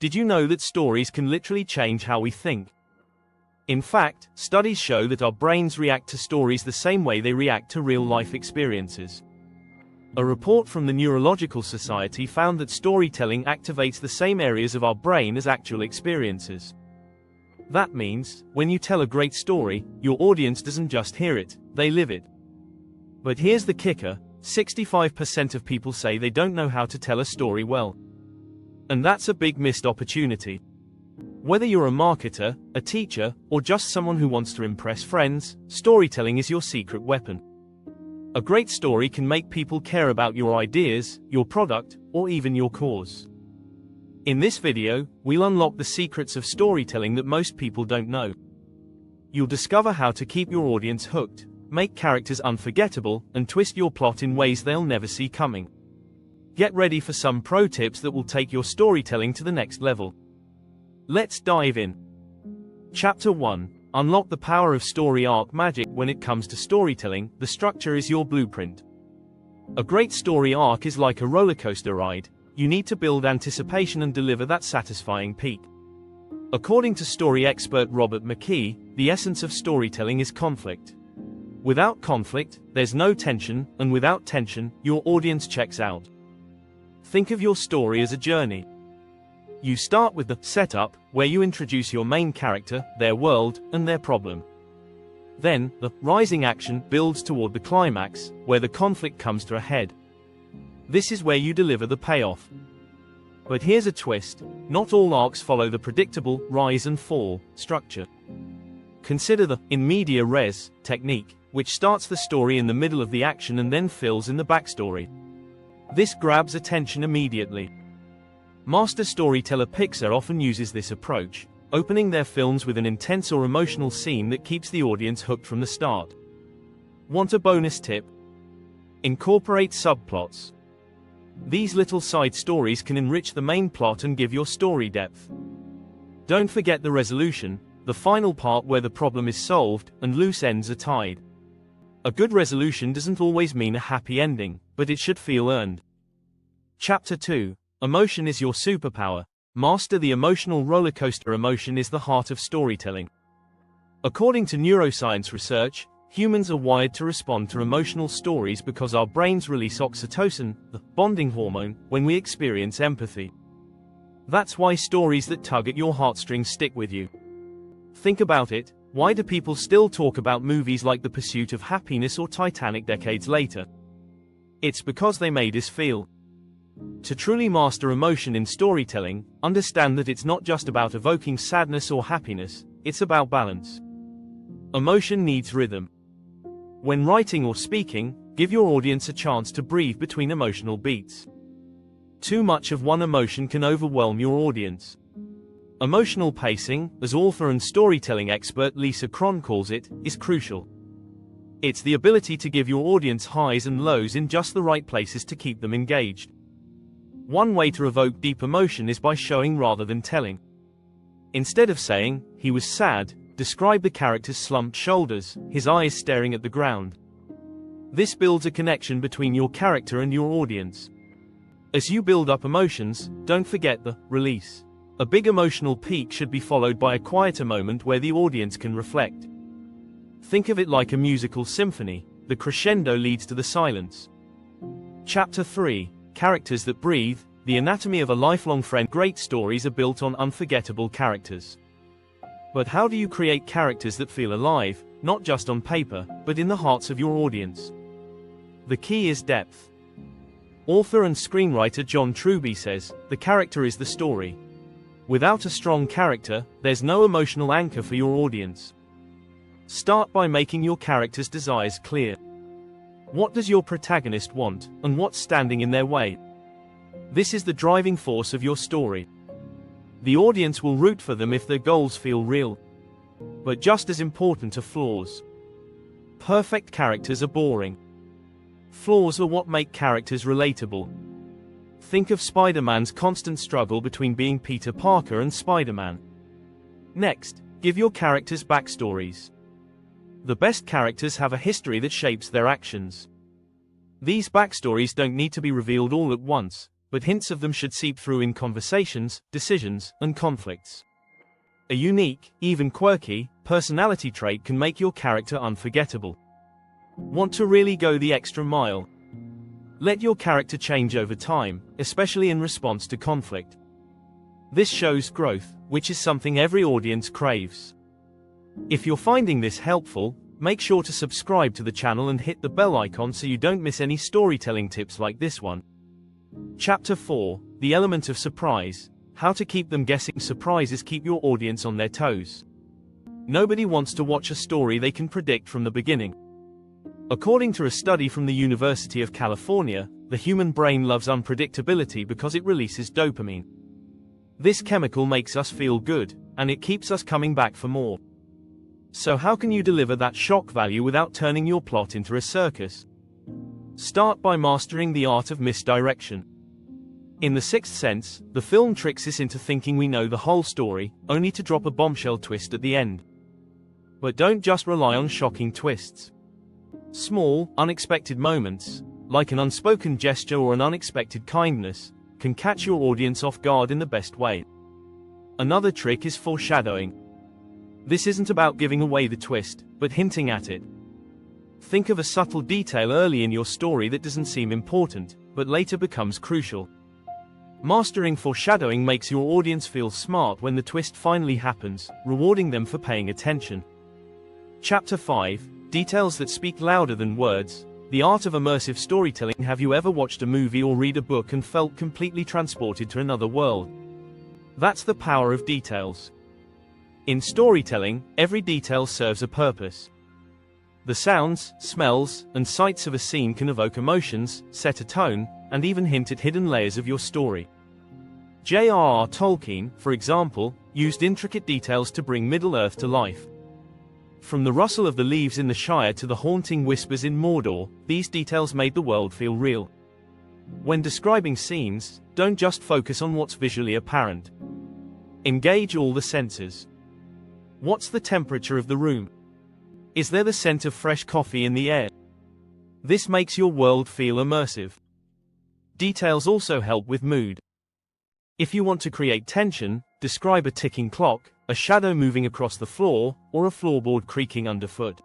Did you know that stories can literally change how we think? In fact, studies show that our brains react to stories the same way they react to real-life experiences. A report from the Neurological Society found that storytelling activates the same areas of our brain as actual experiences. That means, when you tell a great story, your audience doesn't just hear it, they live it. But here's the kicker, 65% of people say they don't know how to tell a story well. And that's a big missed opportunity. Whether you're a marketer, a teacher, or just someone who wants to impress friends, storytelling is your secret weapon. A great story can make people care about your ideas, your product, or even your cause. In this video, we'll unlock the secrets of storytelling that most people don't know. You'll discover how to keep your audience hooked, make characters unforgettable, and twist your plot in ways they'll never see coming. Get ready for some pro tips that will take your storytelling to the next level. Let's dive in. Chapter 1. Unlock the power of story arc magic. When it comes to storytelling, the structure is your blueprint. A great story arc is like a roller coaster ride. You need to build anticipation and deliver that satisfying peak. According to story expert Robert McKee, the essence of storytelling is conflict. Without conflict, there's no tension, and without tension, your audience checks out. Think of your story as a journey. You start with the setup, where you introduce your main character, their world, and their problem. Then, the rising action builds toward the climax, where the conflict comes to a head. This is where you deliver the payoff. But here's a twist, not all arcs follow the predictable rise and fall structure. Consider the in media res technique, which starts the story in the middle of the action and then fills in the backstory. This grabs attention immediately. Master storyteller Pixar often uses this approach, opening their films with an intense or emotional scene that keeps the audience hooked from the start. Want a bonus tip? Incorporate subplots. These little side stories can enrich the main plot and give your story depth. Don't forget the resolution, the final part where the problem is solved and loose ends are tied. A good resolution doesn't always mean a happy ending, but it should feel earned. Chapter 2. Emotion is your superpower. Master the emotional rollercoaster. Emotion is the heart of storytelling. According to neuroscience research, humans are wired to respond to emotional stories because our brains release oxytocin, the bonding hormone, when we experience empathy. That's why stories that tug at your heartstrings stick with you. Think about it, why do people still talk about movies like The Pursuit of Happiness or Titanic decades later? It's because they made us feel. To truly master emotion in storytelling, understand that it's not just about evoking sadness or happiness, it's about balance. Emotion needs rhythm. When writing or speaking, give your audience a chance to breathe between emotional beats. Too much of one emotion can overwhelm your audience. Emotional pacing, as author and storytelling expert Lisa Cron calls it, is crucial. It's the ability to give your audience highs and lows in just the right places to keep them engaged. One way to evoke deep emotion is by showing rather than telling. Instead of saying, "He was sad," describe the character's slumped shoulders, his eyes staring at the ground. This builds a connection between your character and your audience. As you build up emotions, don't forget the release. A big emotional peak should be followed by a quieter moment where the audience can reflect. Think of it like a musical symphony, the crescendo leads to the silence. Chapter 3. Characters that breathe, the anatomy of a lifelong friend. Great stories are built on unforgettable characters. But how do you create characters that feel alive, not just on paper, but in the hearts of your audience? The key is depth. Author and screenwriter John Truby says, "The character is the story." Without a strong character, there's no emotional anchor for your audience. Start by making your character's desires clear. What does your protagonist want, and what's standing in their way? This is the driving force of your story. The audience will root for them if their goals feel real. But just as important are flaws. Perfect characters are boring. Flaws are what make characters relatable. Think of Spider-Man's constant struggle between being Peter Parker and Spider-Man. Next, give your characters backstories. The best characters have a history that shapes their actions. These backstories don't need to be revealed all at once, but hints of them should seep through in conversations, decisions, and conflicts. A unique, even quirky, personality trait can make your character unforgettable. Want to really go the extra mile? Let your character change over time, especially in response to conflict. This shows growth, which is something every audience craves. If you're finding this helpful, make sure to subscribe to the channel and hit the bell icon so you don't miss any storytelling tips like this one. Chapter 4: The Element of Surprise. How to keep them guessing. Surprises keep your audience on their toes. Nobody wants to watch a story they can predict from the beginning. According to a study from the University of California, the human brain loves unpredictability because it releases dopamine. This chemical makes us feel good, and it keeps us coming back for more. So how can you deliver that shock value without turning your plot into a circus? Start by mastering the art of misdirection. In The Sixth Sense, the film tricks us into thinking we know the whole story, only to drop a bombshell twist at the end. But don't just rely on shocking twists. Small, unexpected moments, like an unspoken gesture or an unexpected kindness, can catch your audience off guard in the best way. Another trick is foreshadowing. This isn't about giving away the twist, but hinting at it. Think of a subtle detail early in your story that doesn't seem important, but later becomes crucial. Mastering foreshadowing makes your audience feel smart when the twist finally happens, rewarding them for paying attention. Chapter 5: Details that speak louder than words. The art of immersive storytelling. Have you ever watched a movie or read a book and felt completely transported to another world? That's the power of details. In storytelling, every detail serves a purpose. The sounds, smells, and sights of a scene can evoke emotions, set a tone, and even hint at hidden layers of your story. J.R.R. Tolkien, for example, used intricate details to bring Middle-earth to life. From the rustle of the leaves in the Shire to the haunting whispers in Mordor, these details made the world feel real. When describing scenes, don't just focus on what's visually apparent. Engage all the senses. What's the temperature of the room? Is there the scent of fresh coffee in the air? This makes your world feel immersive. Details also help with mood. If you want to create tension, describe a ticking clock, a shadow moving across the floor, or a floorboard creaking underfoot.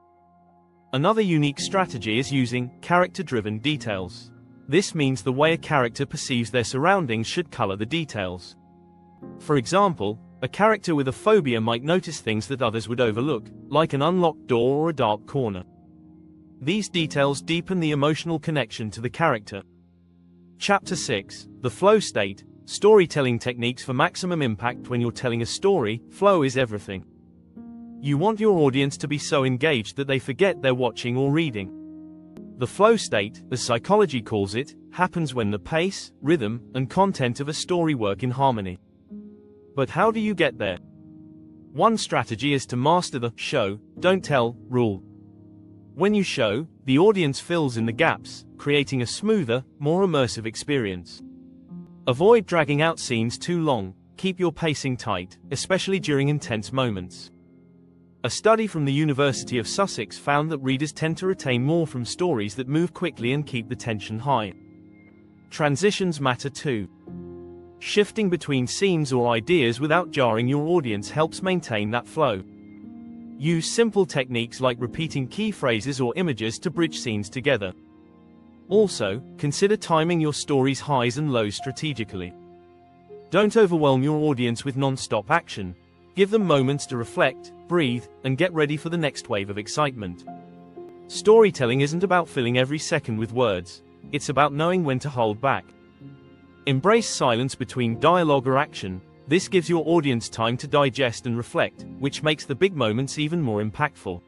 Another unique strategy is using character-driven details. This means the way a character perceives their surroundings should color the details. For example, a character with a phobia might notice things that others would overlook, like an unlocked door or a dark corner. These details deepen the emotional connection to the character. Chapter 6: The Flow State. Storytelling techniques for maximum impact. When you're telling a story, flow is everything. You want your audience to be so engaged that they forget they're watching or reading. The flow state, as psychology calls it, happens when the pace, rhythm, and content of a story work in harmony. But how do you get there? One strategy is to master the show, don't tell rule. When you show, the audience fills in the gaps, creating a smoother, more immersive experience. Avoid dragging out scenes too long. Keep your pacing tight, especially during intense moments. A study from the University of Sussex found that readers tend to retain more from stories that move quickly and keep the tension high. Transitions matter too. Shifting between scenes or ideas without jarring your audience helps maintain that flow. Use simple techniques like repeating key phrases or images to bridge scenes together. Also, consider timing your story's highs and lows strategically. Don't overwhelm your audience with non-stop action. Give them moments to reflect, breathe, and get ready for the next wave of excitement. Storytelling isn't about filling every second with words. It's about knowing when to hold back. Embrace silence between dialogue or action. This gives your audience time to digest and reflect, which makes the big moments even more impactful.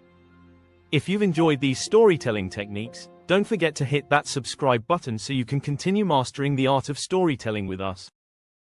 If you've enjoyed these storytelling techniques, don't forget to hit that subscribe button so you can continue mastering the art of storytelling with us.